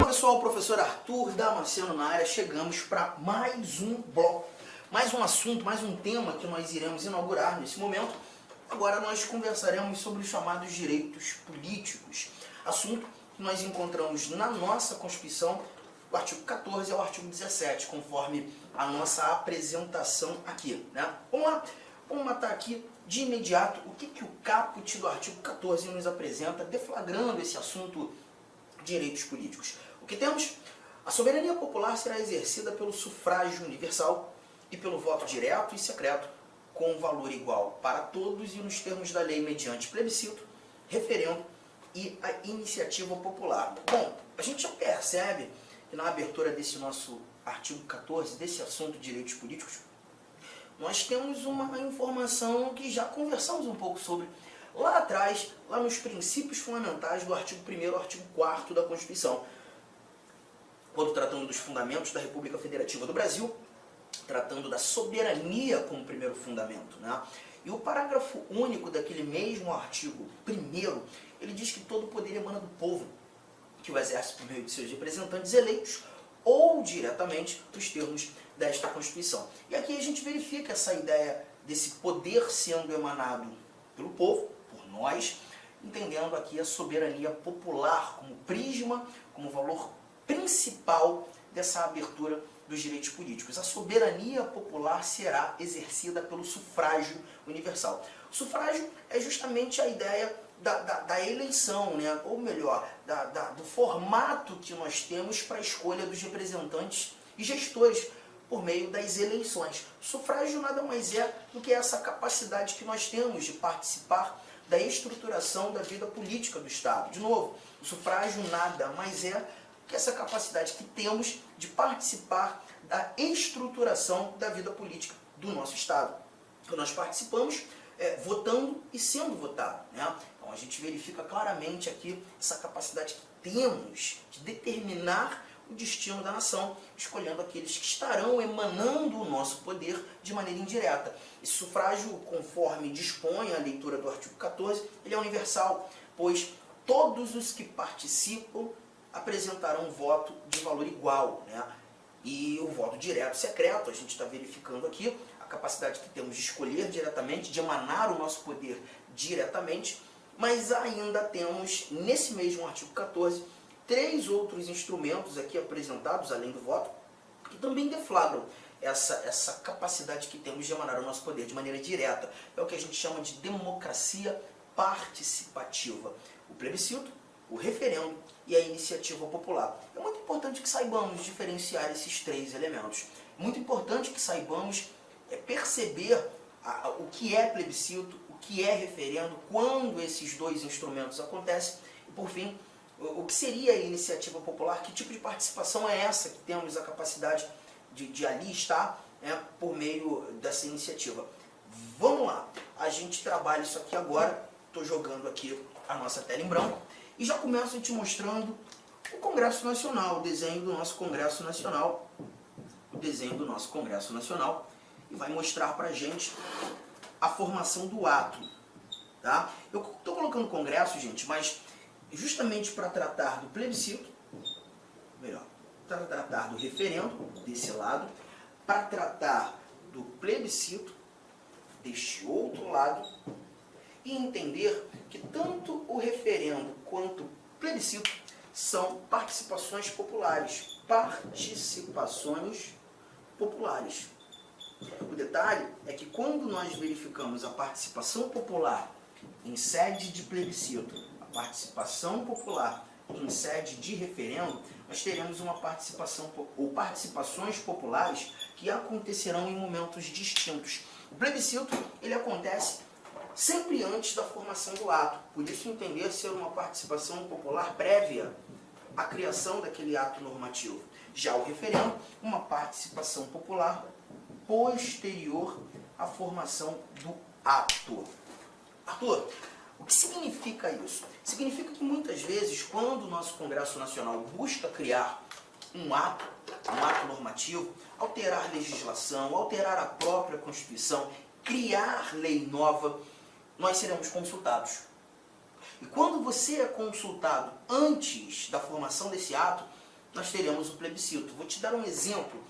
pessoal, o professor Arthur Damasceno na área. Chegamos para mais um bloco, mais um assunto, mais um tema que nós iremos inaugurar nesse momento. Agora nós conversaremos sobre os chamados direitos políticos, assunto que nós encontramos na nossa Constituição, do artigo 14 ao artigo 17, conforme a nossa apresentação aqui, né? Vamos lá, vamos matar aqui de imediato o que o caput do artigo 14 nos apresenta, deflagrando esse assunto direitos políticos. O que temos? A soberania popular será exercida pelo sufrágio universal e pelo voto direto e secreto, com valor igual para todos e nos termos da lei mediante plebiscito, referendo e a iniciativa popular. Bom, a gente já percebe que na abertura desse nosso artigo 14, desse assunto de direitos políticos, nós temos uma informação que já conversamos um pouco sobre lá atrás, lá nos princípios fundamentais do artigo 1º ao artigo 4º da Constituição, quando tratando dos fundamentos da República Federativa do Brasil, tratando da soberania como primeiro fundamento, né? E o parágrafo único daquele mesmo artigo 1º, ele diz que todo poder emana do povo, que o exerce por meio de seus representantes eleitos ou diretamente nos termos desta Constituição. E aqui a gente verifica essa ideia desse poder sendo emanado pelo povo, por nós, entendendo aqui a soberania popular como prisma, como valor principal dessa abertura dos direitos políticos. A soberania popular será exercida pelo sufrágio universal. O sufrágio é justamente a ideia da eleição, né? Ou melhor, do formato que nós temos para a escolha dos representantes e gestores por meio das eleições. O sufrágio nada mais é do que essa capacidade que nós temos de participar da estruturação da vida política do Estado. De novo, o sufrágio nada mais é que essa capacidade que temos de participar da estruturação da vida política do nosso Estado. Então, nós participamos votando e sendo votado, né? Então a gente verifica claramente aqui essa capacidade que temos de determinar o destino da nação, escolhendo aqueles que estarão emanando o nosso poder de maneira indireta. Esse sufrágio, conforme dispõe a leitura do artigo 14, ele é universal, pois todos os que participam apresentarão voto de valor igual, né? E o voto direto secreto, a gente está verificando aqui a capacidade que temos de escolher diretamente, de emanar o nosso poder diretamente, mas ainda temos, nesse mesmo artigo 14, 3 outros instrumentos aqui apresentados, além do voto, que também deflagram essa capacidade que temos de emanar o nosso poder de maneira direta. É o que a gente chama de democracia participativa. O plebiscito, o referendo e a iniciativa popular. É muito importante que saibamos diferenciar esses 3 elementos. É muito importante que saibamos perceber o que é plebiscito, o que é referendo, quando esses 2 instrumentos acontecem e, por fim, o que seria a iniciativa popular, que tipo de participação é essa que temos a capacidade de ali estar, né, por meio dessa iniciativa. Vamos lá, a gente trabalha isso aqui agora, estou jogando aqui a nossa tela em branco e já começo te mostrando o Congresso Nacional, o desenho do nosso Congresso Nacional, e vai mostrar para a gente a formação do ato, tá? Eu estou colocando Congresso, gente, mas justamente para tratar do plebiscito, melhor, para tratar do referendo, desse lado, para tratar do plebiscito, deste outro lado, e entender que tanto o referendo quanto o plebiscito são participações populares. Participações populares. O detalhe é que quando nós verificamos a participação popular em sede de plebiscito, participação popular em sede de referendo, nós teremos uma participação ou participações populares que acontecerão em momentos distintos. O plebiscito, ele acontece sempre antes da formação do ato, por isso entender ser uma participação popular prévia à criação daquele ato normativo. Já o referendo, uma participação popular posterior à formação do ato. Arthur, o que significa isso? Significa que muitas vezes, quando o nosso Congresso Nacional busca criar um ato normativo, alterar legislação, alterar a própria Constituição, criar lei nova, nós seremos consultados. E quando você é consultado antes da formação desse ato, nós teremos o plebiscito. Vou te dar um exemplo.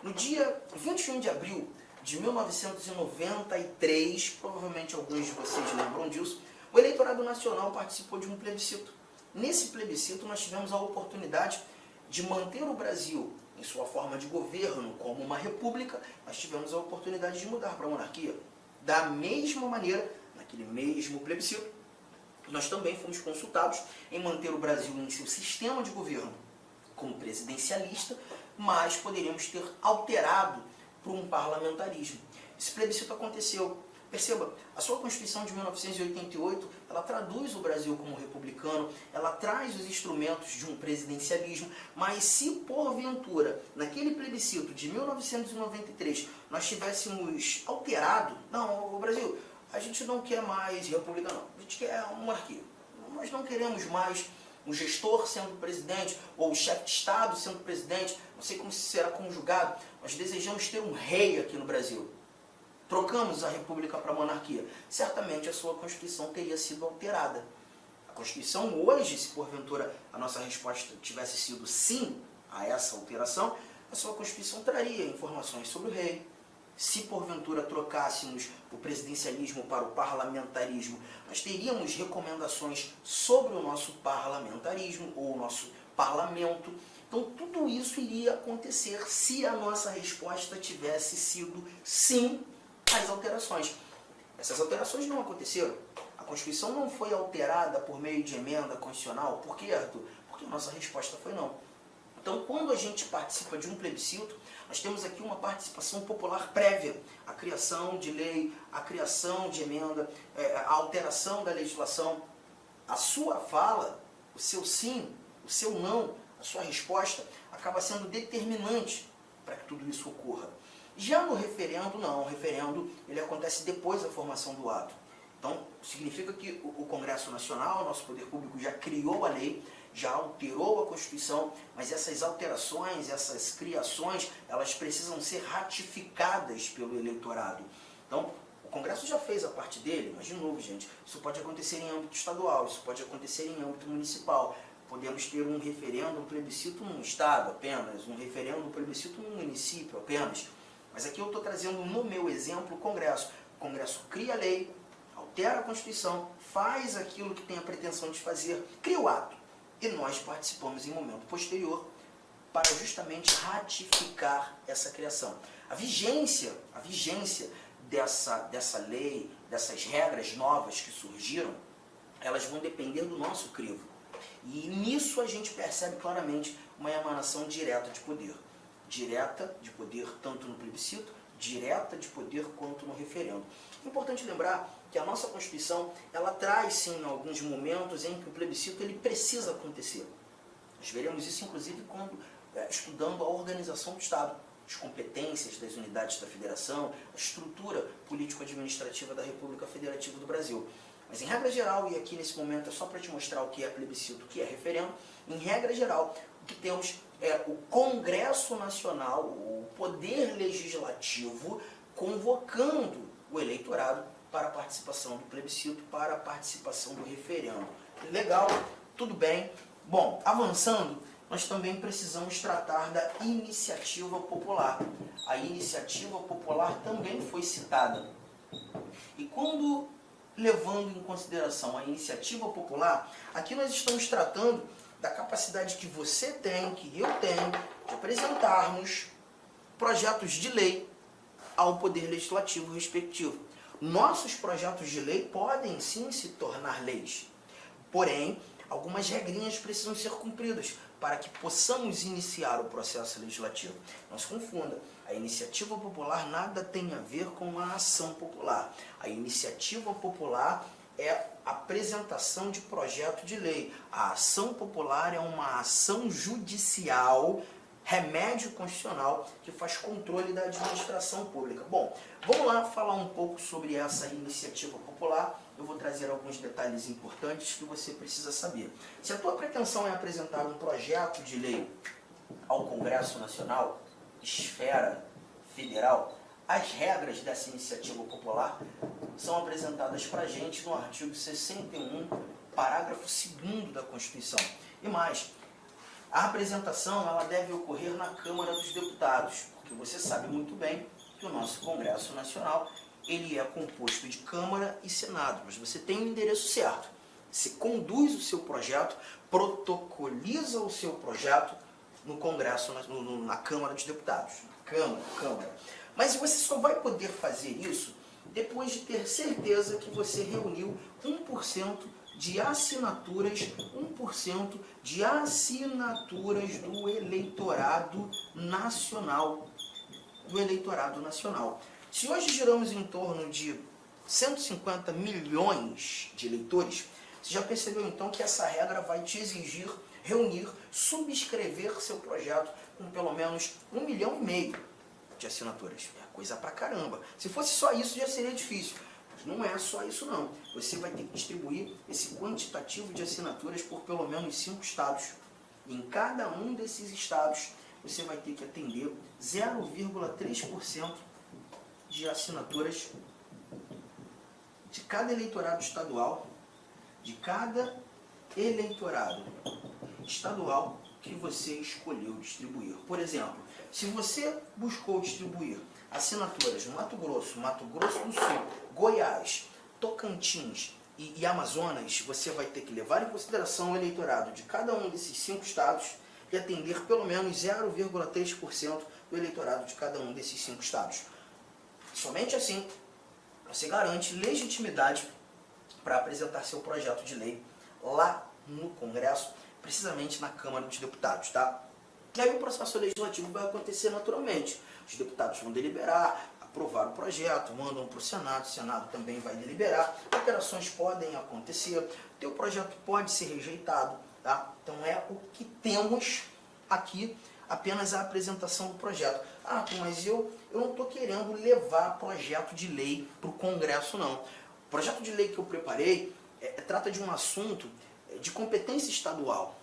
No dia 21 de abril de 1993, provavelmente alguns de vocês lembram disso, o eleitorado nacional participou de um plebiscito. Nesse plebiscito nós tivemos a oportunidade de manter o Brasil em sua forma de governo como uma república, nós tivemos a oportunidade de mudar para a monarquia. Da mesma maneira, naquele mesmo plebiscito, nós também fomos consultados em manter o Brasil em seu sistema de governo como presidencialista, mas poderíamos ter alterado para um parlamentarismo. Esse plebiscito aconteceu. Perceba, a sua Constituição de 1988, ela traduz o Brasil como republicano, ela traz os instrumentos de um presidencialismo, mas se porventura, naquele plebiscito de 1993, nós tivéssemos alterado, não, o Brasil, a gente não quer mais república não, a gente quer uma monarquia. Nós não queremos mais um gestor sendo presidente, ou o chefe de Estado sendo presidente, não sei como será conjugado, nós desejamos ter um rei aqui no Brasil. Trocamos a república para a monarquia. Certamente a sua Constituição teria sido alterada. A Constituição hoje, se porventura a nossa resposta tivesse sido sim a essa alteração, a sua Constituição traria informações sobre o rei. Se porventura trocássemos o presidencialismo para o parlamentarismo, nós teríamos recomendações sobre o nosso parlamentarismo ou o nosso parlamento. Então tudo isso iria acontecer se a nossa resposta tivesse sido sim às alterações. Essas alterações não aconteceram. A Constituição não foi alterada por meio de emenda constitucional. Por quê, Arthur? Porque a nossa resposta foi não. Então, quando a gente participa de um plebiscito, nós temos aqui uma participação popular prévia, a criação de lei, a criação de emenda, a alteração da legislação. A sua fala, o seu sim, o seu não, a sua resposta, acaba sendo determinante para que tudo isso ocorra. Já no referendo, não, o referendo ele acontece depois da formação do ato. Então, significa que o Congresso Nacional, nosso poder público, já criou a lei, já alterou a Constituição, mas essas alterações, essas criações, elas precisam ser ratificadas pelo eleitorado. Então, o Congresso já fez a parte dele, mas de novo, gente, isso pode acontecer em âmbito estadual, isso pode acontecer em âmbito municipal. Podemos ter um referendo, um plebiscito num estado apenas, um referendo, um plebiscito num município apenas. Mas aqui eu estou trazendo no meu exemplo o Congresso. O Congresso cria a lei, altera a Constituição, faz aquilo que tem a pretensão de fazer, cria o ato. E nós participamos em momento posterior para justamente ratificar essa criação. A vigência dessa lei, dessas regras novas que surgiram, elas vão depender do nosso crivo. E nisso a gente percebe claramente uma emanação direta de poder. Direta de poder tanto no plebiscito, direta de poder quanto no referendo. É importante lembrar que a nossa Constituição, ela traz sim alguns momentos em que o plebiscito ele precisa acontecer. Nós veremos isso inclusive quando estudando a organização do Estado, as competências das unidades da Federação, a estrutura político-administrativa da República Federativa do Brasil. Mas em regra geral, e aqui nesse momento é só para te mostrar o que é plebiscito, o que é referendo, em regra geral, o que temos é o Congresso Nacional, o Poder Legislativo, convocando o eleitorado para a participação do plebiscito, para a participação do referendo. Legal, tudo bem. Bom, avançando, nós também precisamos tratar da iniciativa popular. A iniciativa popular também foi citada. E quando levando em consideração a iniciativa popular, aqui nós estamos tratando da capacidade que você tem, que eu tenho, de apresentarmos projetos de lei ao Poder Legislativo respectivo. Nossos projetos de lei podem sim se tornar leis, porém, algumas regrinhas precisam ser cumpridas para que possamos iniciar o processo legislativo. Não se confunda, a iniciativa popular nada tem a ver com a ação popular. A iniciativa popular é a apresentação de projeto de lei. A ação popular é uma ação judicial, remédio constitucional, que faz controle da administração pública. Bom, vamos lá falar um pouco sobre essa iniciativa popular. Eu vou trazer alguns detalhes importantes que você precisa saber. Se a tua pretensão é apresentar um projeto de lei ao Congresso Nacional, esfera federal, as regras dessa iniciativa popular são apresentadas para a gente no artigo 61, parágrafo 2º da Constituição. E mais, A apresentação ela deve ocorrer na Câmara dos Deputados, porque você sabe muito bem que o nosso Congresso Nacional ele é composto de Câmara e Senado, mas você tem o endereço certo. Você conduz o seu projeto, protocoliza o seu projeto no Congresso, na Câmara dos Deputados. Câmara. Mas você só vai poder fazer isso depois de ter certeza que você reuniu 1% de assinaturas, 1% de assinaturas do eleitorado nacional. Se hoje giramos em torno de 150 milhões de eleitores, você já percebeu então que essa regra vai te exigir reunir, subscrever seu projeto com pelo menos 1,5 milhão de assinaturas. É coisa pra caramba. Se fosse só isso já seria difícil. Mas não é só isso não. Você vai ter que distribuir esse quantitativo de assinaturas por pelo menos 5 estados. E em cada um desses estados você vai ter que atender 0,3% de assinaturas de cada eleitorado estadual, que você escolheu distribuir. Por exemplo, se você buscou distribuir assinaturas no Mato Grosso do Sul, Goiás, Tocantins e Amazonas, você vai ter que levar em consideração o eleitorado de cada um desses 5 estados e atender pelo menos 0,3% do eleitorado de cada um desses 5 estados. Somente assim você garante legitimidade para apresentar seu projeto de lei lá no Congresso, precisamente na Câmara dos Deputados, tá? E aí o processo legislativo vai acontecer naturalmente. Os deputados vão deliberar, aprovar o projeto, mandam para o Senado também vai deliberar, alterações podem acontecer, teu projeto pode ser rejeitado, tá? Então é o que temos aqui, apenas a apresentação do projeto. Ah, mas eu não estou querendo levar projeto de lei para o Congresso, não. O projeto de lei que eu preparei trata de um assunto de competência estadual.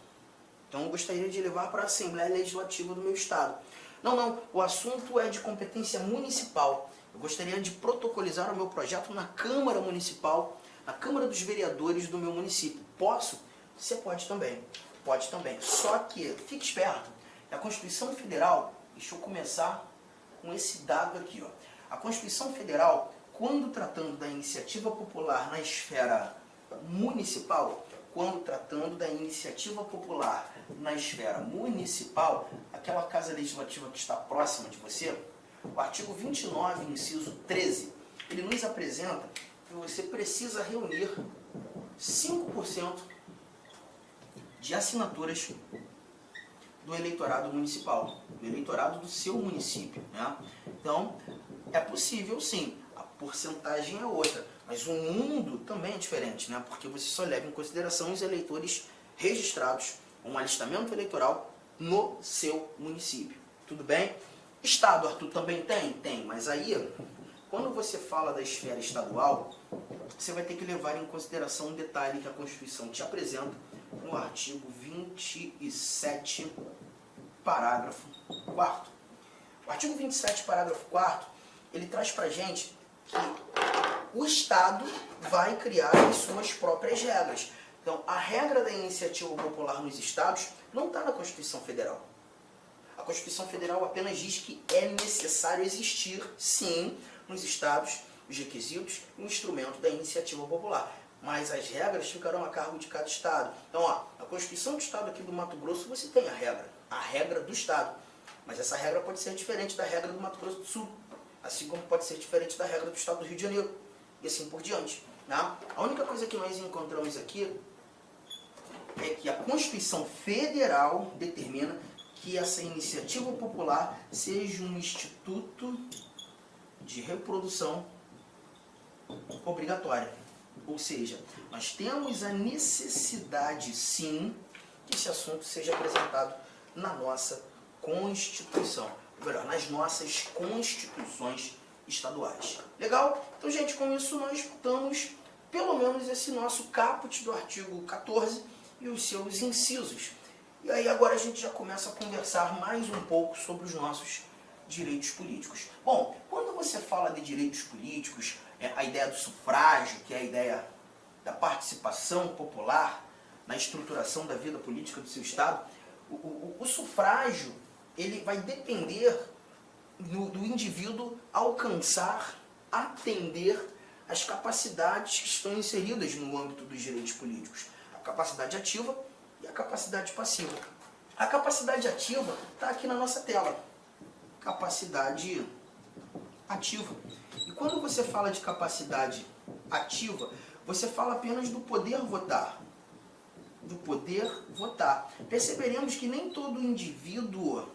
Então eu gostaria de levar para a Assembleia Legislativa do meu estado. Não, o assunto é de competência municipal. Eu gostaria de protocolizar o meu projeto na Câmara Municipal, na Câmara dos Vereadores do meu município. Posso? Você pode também. Pode também. Só que, fique esperto, a Constituição Federal, deixa eu começar com esse dado aqui, ó. A Constituição Federal, quando tratando da iniciativa popular na esfera municipal, aquela casa legislativa que está próxima de você, o artigo 29, inciso 13, ele nos apresenta que você precisa reunir 5% de assinaturas do eleitorado municipal, do eleitorado do seu município, né? Então, é possível sim, a porcentagem é outra, mas o mundo também é diferente, né? Porque você só leva em consideração os eleitores registrados, um alistamento eleitoral no seu município. Tudo bem? Estado, Arthur, também tem? Tem, mas aí, quando você fala da esfera estadual, você vai ter que levar em consideração um detalhe que a Constituição te apresenta no artigo 27, parágrafo 4º. O artigo 27, parágrafo 4º, ele traz pra gente que o Estado vai criar as suas próprias regras. Então, a regra da iniciativa popular nos estados não está na Constituição Federal. A Constituição Federal apenas diz que é necessário existir, sim, nos estados, os requisitos e o instrumento da iniciativa popular. Mas as regras ficarão a cargo de cada estado. Então, ó, a Constituição do Estado aqui do Mato Grosso, você tem a regra do estado. Mas essa regra pode ser diferente da regra do Mato Grosso do Sul, assim como pode ser diferente da regra do estado do Rio de Janeiro, e assim por diante. Né? A única coisa que nós encontramos aqui é que a Constituição Federal determina que essa iniciativa popular seja um instituto de reprodução obrigatória. Ou seja, nós temos a necessidade, sim, que esse assunto seja apresentado na nossa Constituição, ou melhor, nas nossas constituições estaduais. Legal? Então, gente, com isso nós escutamos pelo menos esse nosso caput do artigo 14 e os seus incisos. E aí agora a gente já começa a conversar mais um pouco sobre os nossos direitos políticos. Bom, quando você fala de direitos políticos, a ideia do sufrágio, que é a ideia da participação popular na estruturação da vida política do seu Estado, O sufrágio, ele vai depender do indivíduo alcançar, atender as capacidades que estão inseridas no âmbito dos direitos políticos. A capacidade ativa e a capacidade passiva. A capacidade ativa está aqui na nossa tela. Capacidade ativa. E quando você fala de capacidade ativa, você fala apenas do poder votar. Do poder votar. Perceberemos que nem todo indivíduo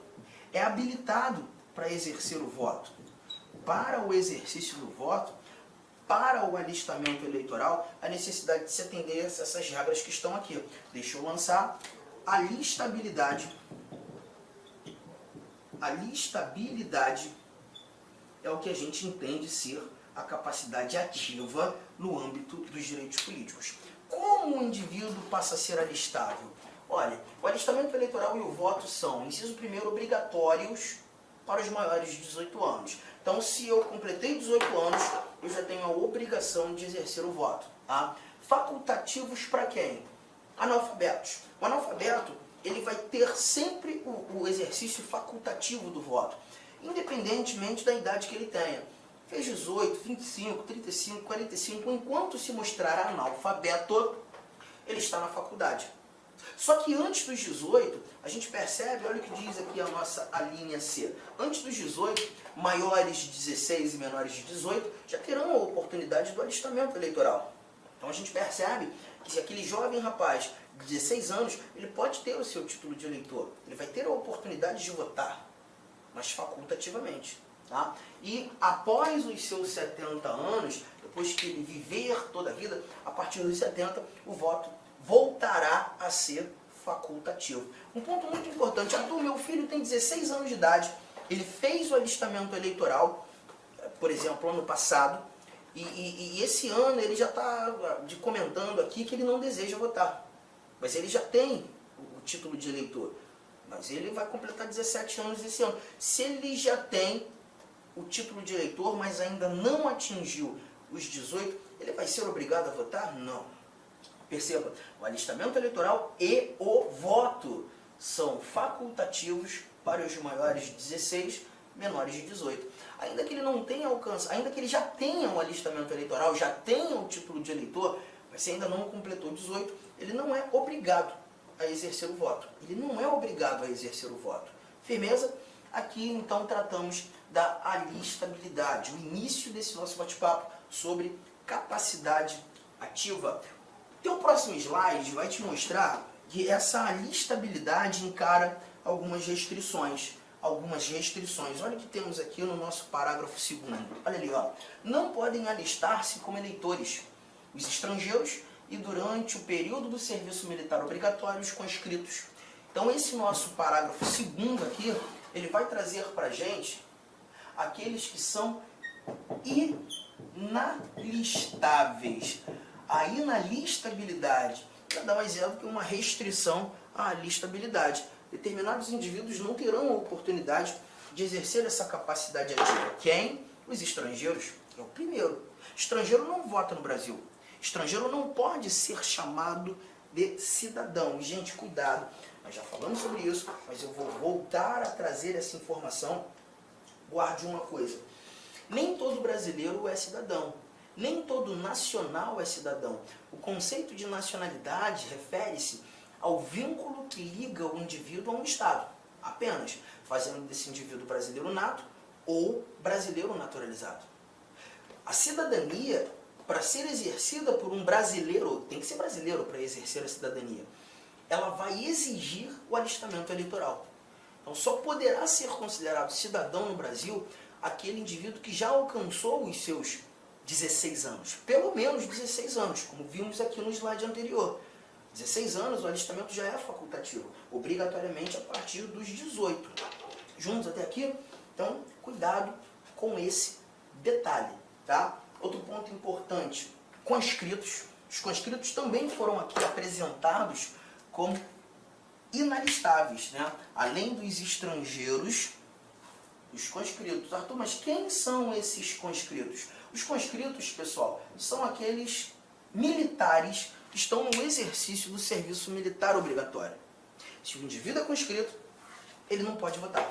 é habilitado para exercer o voto. Para o exercício do voto, para o alistamento eleitoral, a necessidade de se atender a essas regras que estão aqui. Deixa eu lançar a listabilidade. A listabilidade é o que a gente entende ser a capacidade ativa no âmbito dos direitos políticos. Como o indivíduo passa a ser alistável? Olha, o alistamento eleitoral e o voto são, inciso primeiro, obrigatórios para os maiores de 18 anos. Então, se eu completei 18 anos, eu já tenho a obrigação de exercer o voto. Tá? Facultativos para quem? Analfabetos. O analfabeto, ele vai ter sempre o exercício facultativo do voto, independentemente da idade que ele tenha. Fez 18, 25, 35, 45, enquanto se mostrar analfabeto, ele está na faculdade. Só que antes dos 18, a gente percebe, olha o que diz aqui a linha C. Antes dos 18, maiores de 16 e menores de 18 já terão a oportunidade do alistamento eleitoral. Então a gente percebe que se aquele jovem rapaz de 16 anos, ele pode ter o seu título de eleitor. Ele vai ter a oportunidade de votar, mas facultativamente. Tá? E após os seus 70 anos, depois que ele viver toda a vida, a partir dos 70, o voto voltará a ser facultativo. Um ponto muito importante, o meu filho tem 16 anos de idade, ele fez o alistamento eleitoral, por exemplo, ano passado, e esse ano ele já está comentando aqui que ele não deseja votar, mas ele já tem o título de eleitor, mas ele vai completar 17 anos esse ano. Se ele já tem o título de eleitor, mas ainda não atingiu os 18, ele vai ser obrigado a votar? Não. Perceba, o alistamento eleitoral e o voto são facultativos para os maiores de 16, menores de 18. Ainda que ele não tenha alcance, ainda que ele já tenha um alistamento eleitoral, já tenha o título de eleitor, mas se ainda não completou 18, ele não é obrigado a exercer o voto. Ele não é obrigado a exercer o voto. Firmeza? Aqui então tratamos da alistabilidade, o início desse nosso bate-papo sobre capacidade ativa. O próximo slide vai te mostrar que essa alistabilidade encara algumas restrições. Olha o que temos aqui no nosso parágrafo 2º. Olha ali, ó. Não podem alistar-se como eleitores os estrangeiros e durante o período do serviço militar obrigatório os conscritos. Então esse nosso parágrafo 2º aqui, ele vai trazer para a gente aqueles que são inalistáveis. A inalistabilidade nada mais é do que uma restrição à alistabilidade. Determinados indivíduos não terão a oportunidade de exercer essa capacidade ativa. Quem? Os estrangeiros. É o primeiro. Estrangeiro não vota no Brasil. Estrangeiro não pode ser chamado de cidadão. Gente, cuidado. Nós já falamos sobre isso, mas eu vou voltar a trazer essa informação. Guarde uma coisa. Nem todo brasileiro é cidadão. Nem todo nacional é cidadão. O conceito de nacionalidade refere-se ao vínculo que liga o indivíduo a um Estado, apenas, fazendo desse indivíduo brasileiro nato ou brasileiro naturalizado. A cidadania, para ser exercida por um brasileiro, tem que ser brasileiro para exercer a cidadania, ela vai exigir o alistamento eleitoral. Então só poderá ser considerado cidadão no Brasil aquele indivíduo que já alcançou os seus 16 anos, pelo menos 16 anos, como vimos aqui no slide anterior. 16 anos, o alistamento já é facultativo, obrigatoriamente a partir dos 18. Juntos até aqui? Então, cuidado com esse detalhe, tá? Outro ponto importante, conscritos. Os conscritos também foram aqui apresentados como inalistáveis, né? Além dos estrangeiros, os conscritos. Arthur, mas quem são esses conscritos? Os conscritos, pessoal, são aqueles militares que estão no exercício do serviço militar obrigatório. Se o indivíduo é conscrito, ele não pode votar.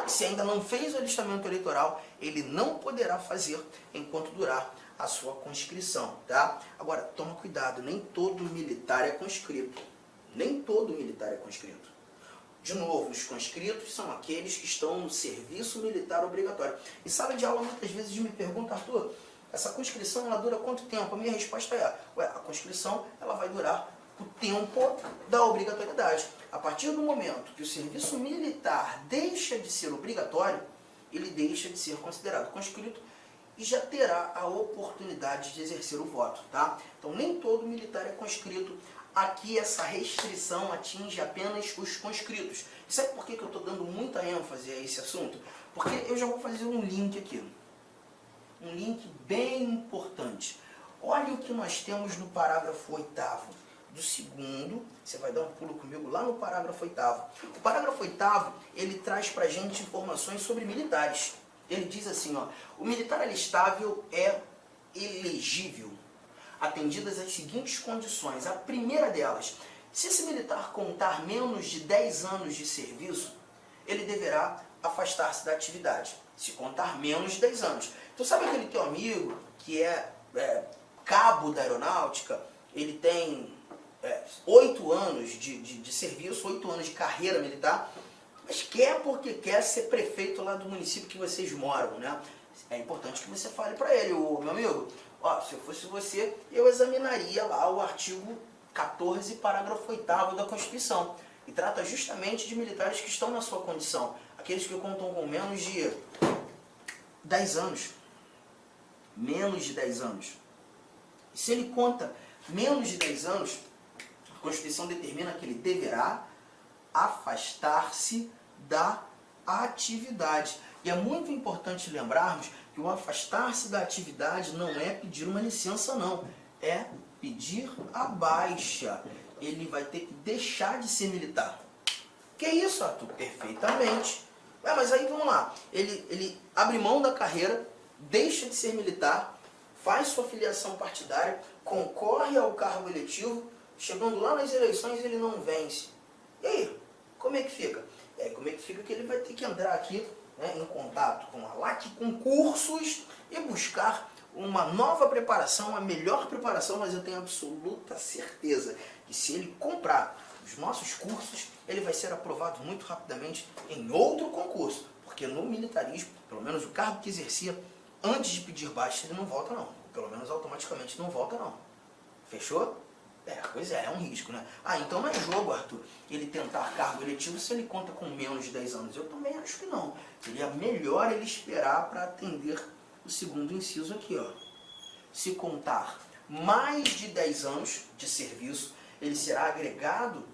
Se ainda não fez o alistamento eleitoral, ele não poderá fazer enquanto durar a sua conscrição, tá? Agora, toma cuidado, nem todo militar é conscrito. Nem todo militar é conscrito. De novo, os conscritos são aqueles que estão no serviço militar obrigatório. Em sala de aula, muitas vezes me perguntam, Arthur, essa conscrição ela dura quanto tempo? A minha resposta é, a conscrição ela vai durar o tempo da obrigatoriedade. A partir do momento que o serviço militar deixa de ser obrigatório, ele deixa de ser considerado conscrito e já terá a oportunidade de exercer o voto, tá? Então, nem todo militar é conscrito. Aqui, essa restrição atinge apenas os conscritos. E sabe por que eu estou dando muita ênfase a esse assunto? Porque eu já vou fazer um link aqui. Um link bem importante. Olha o que nós temos no parágrafo 8º. Do segundo, você vai dar um pulo comigo lá no parágrafo 8º. O parágrafo 8º, ele traz pra gente informações sobre militares. Ele diz assim, ó, o militar alistável é elegível, atendidas as seguintes condições. A primeira delas, se esse militar contar menos de 10 anos de serviço, ele deverá afastar-se da atividade. Se contar menos de 10 anos. Então sabe aquele teu amigo que é cabo da aeronáutica, ele tem 8 anos de serviço, 8 anos de carreira militar, mas quer porque quer ser prefeito lá do município que vocês moram, né? É importante que você fale para ele, meu amigo, ó, se eu fosse você, eu examinaria lá o artigo 14, parágrafo 8º da Constituição, e trata justamente de militares que estão na sua condição, aqueles que contam com menos de 10 anos. Menos de 10 anos. E se ele conta menos de 10 anos, a Constituição determina que ele deverá afastar-se da atividade. E é muito importante lembrarmos que o afastar-se da atividade não é pedir uma licença, não. É pedir a baixa. Ele vai ter que deixar de ser militar. Que isso, Arthur? Perfeitamente. Mas aí vamos lá. Ele abre mão da carreira, deixa de ser militar, faz sua filiação partidária, concorre ao cargo eletivo, chegando lá nas eleições ele não vence. E aí, como é que fica? E aí, como é que fica que ele vai ter que entrar aqui, né, em contato com a LAC Concursos e buscar uma nova preparação, uma melhor preparação, mas eu tenho absoluta certeza que se ele comprar os nossos cursos, ele vai ser aprovado muito rapidamente em outro concurso, porque no militarismo, pelo menos o cargo que exercia antes de pedir baixa, ele não volta não, pelo menos automaticamente não volta não. Fechou? Pois é um risco, né? Então não é jogo, Arthur, ele tentar cargo eletivo se ele conta com menos de 10 anos. Eu também acho que não. Seria melhor ele esperar para atender o segundo inciso aqui, ó. Se contar mais de 10 anos de serviço, ele será agregado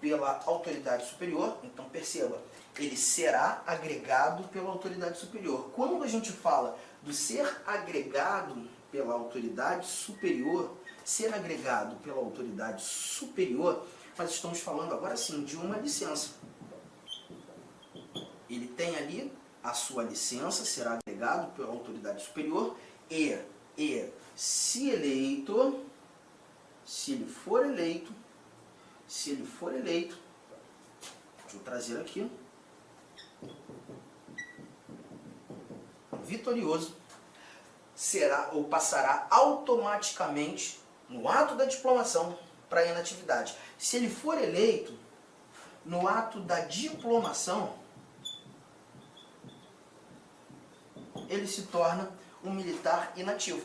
pela autoridade superior. Então perceba, ele será agregado pela autoridade superior. Quando a gente fala do ser agregado pela autoridade superior, ser agregado pela autoridade superior, nós estamos falando agora sim de uma licença. Ele tem ali a sua licença, será agregado pela autoridade superior e se eleito, se ele for eleito, deixa eu trazer aqui, vitorioso, será ou passará automaticamente no ato da diplomação para a inatividade. Se ele for eleito, no ato da diplomação, ele se torna um militar inativo.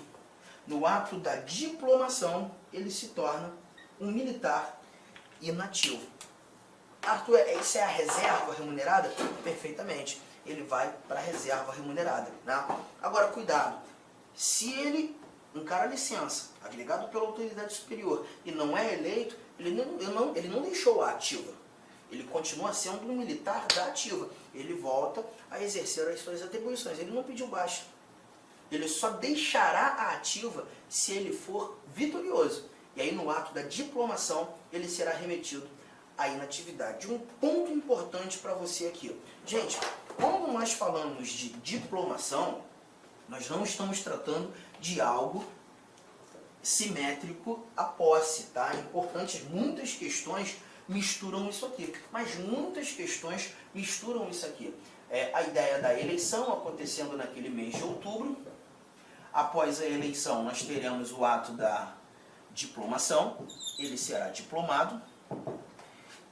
No ato da diplomação, ele se torna um militar inativo. Arthur, isso é a reserva remunerada? Perfeitamente. Ele vai para a reserva remunerada, né? Agora, cuidado. Se ele encara a licença, agregado pela autoridade superior, e não é eleito, ele não deixou a ativa. Ele continua sendo um militar da ativa. Ele volta a exercer as suas atribuições. Ele não pediu baixa. Ele só deixará a ativa se ele for vitorioso. E aí, no ato da diplomação, ele será remetido à inatividade. Um ponto importante para você aqui. Gente, quando nós falamos de diplomação, nós não estamos tratando de algo simétrico à posse, tá? É importante, muitas questões misturam isso aqui. Mas muitas questões misturam isso aqui. A ideia da eleição acontecendo naquele mês de outubro. Após a eleição, nós teremos o ato da diplomação. Ele será diplomado.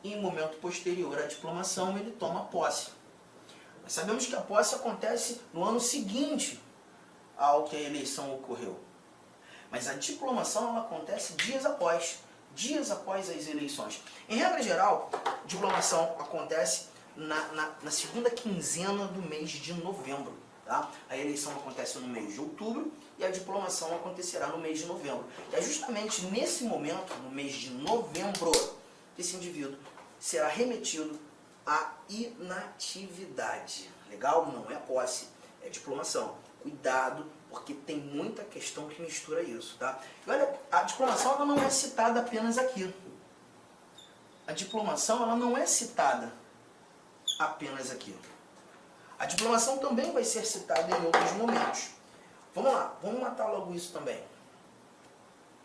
E em momento posterior à diplomação, ele toma posse. Nós sabemos que a posse acontece no ano seguinte ao que a eleição ocorreu. Mas a diplomação ela acontece dias após as eleições. Em regra geral, a diplomação acontece na segunda quinzena do mês de novembro. Tá? A eleição acontece no mês de outubro e a diplomação acontecerá no mês de novembro. E é justamente nesse momento, no mês de novembro, que esse indivíduo será remetido à inatividade. Legal? Não é posse, é diplomação. Cuidado, porque tem muita questão que mistura isso, tá? E olha, a diplomação ela não é citada apenas aqui. A diplomação ela não é citada apenas aqui. A diplomação também vai ser citada em outros momentos. Vamos lá, vamos matar logo isso também.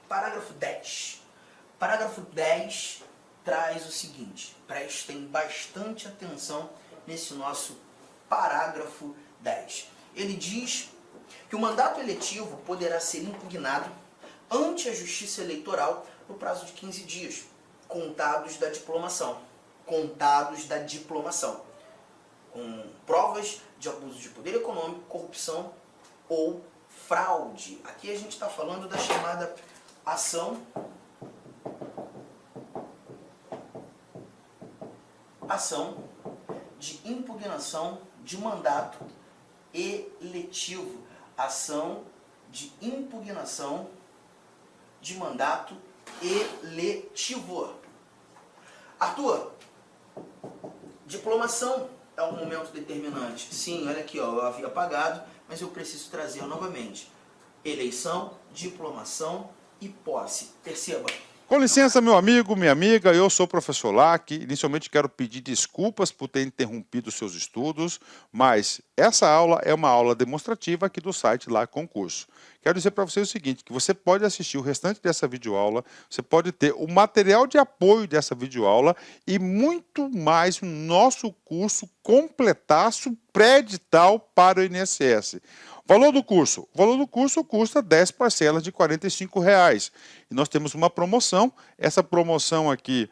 Parágrafo 10. Parágrafo 10 traz o seguinte, prestem bastante atenção nesse nosso parágrafo 10. Ele diz que o mandato eletivo poderá ser impugnado ante a Justiça Eleitoral no prazo de 15 dias, contados da diplomação. Contados da diplomação. Com provas de abuso de poder econômico, corrupção ou fraude. Aqui a gente está falando da chamada ação de impugnação de mandato eletivo. Ação de impugnação de mandato eletivo. Arthur, diplomação é um momento determinante. Sim, olha aqui, ó, eu havia apagado, mas eu preciso trazer novamente. Eleição, diplomação e posse. Perceba. Com licença, meu amigo, minha amiga, eu sou o professor Lac. Inicialmente quero pedir desculpas por ter interrompido seus estudos, mas essa aula é uma aula demonstrativa aqui do site Lac Concurso. Quero dizer para você o seguinte, que você pode assistir o restante dessa videoaula, você pode ter o material de apoio dessa videoaula e muito mais no nosso curso completaço pré-edital para o INSS. Valor do curso? O valor do curso custa 10 parcelas de R$ 45,00. E nós temos uma promoção. Essa promoção aqui,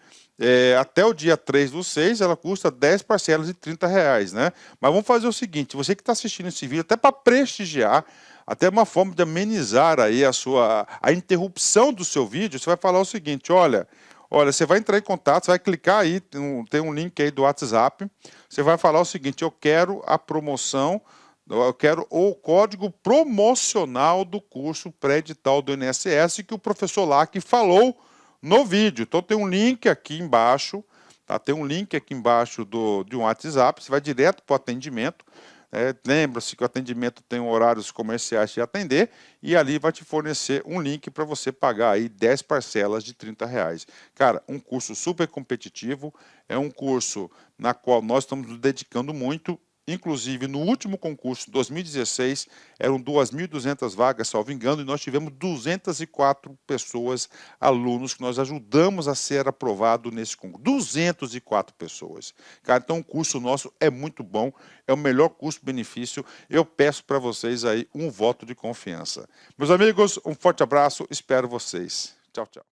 até o dia 3/6, ela custa 10 parcelas de R$ 30,00, né? Mas vamos fazer o seguinte, você que está assistindo esse vídeo, até para prestigiar, até uma forma de amenizar aí a interrupção do seu vídeo, você vai falar o seguinte, olha, você vai entrar em contato, você vai clicar aí, tem um link aí do WhatsApp, você vai falar o seguinte, eu quero a promoção, eu quero o código promocional do curso pré-edital do INSS que o professor Lac falou no vídeo. Então tem um link aqui embaixo, tá? Tem um link aqui embaixo de um WhatsApp, você vai direto para o atendimento. Lembra-se que o atendimento tem horários comerciais de atender e ali vai te fornecer um link para você pagar aí 10 parcelas de R$ 30,00. Cara, um curso super competitivo, é um curso na qual nós estamos nos dedicando muito. Inclusive, no último concurso, 2016, eram 2.200 vagas, salvo engano, e nós tivemos 204 pessoas, alunos, que nós ajudamos a ser aprovado nesse concurso. 204 pessoas. Cara, então o curso nosso é muito bom, é o melhor custo-benefício. Eu peço para vocês aí um voto de confiança. Meus amigos, um forte abraço, espero vocês. Tchau, tchau.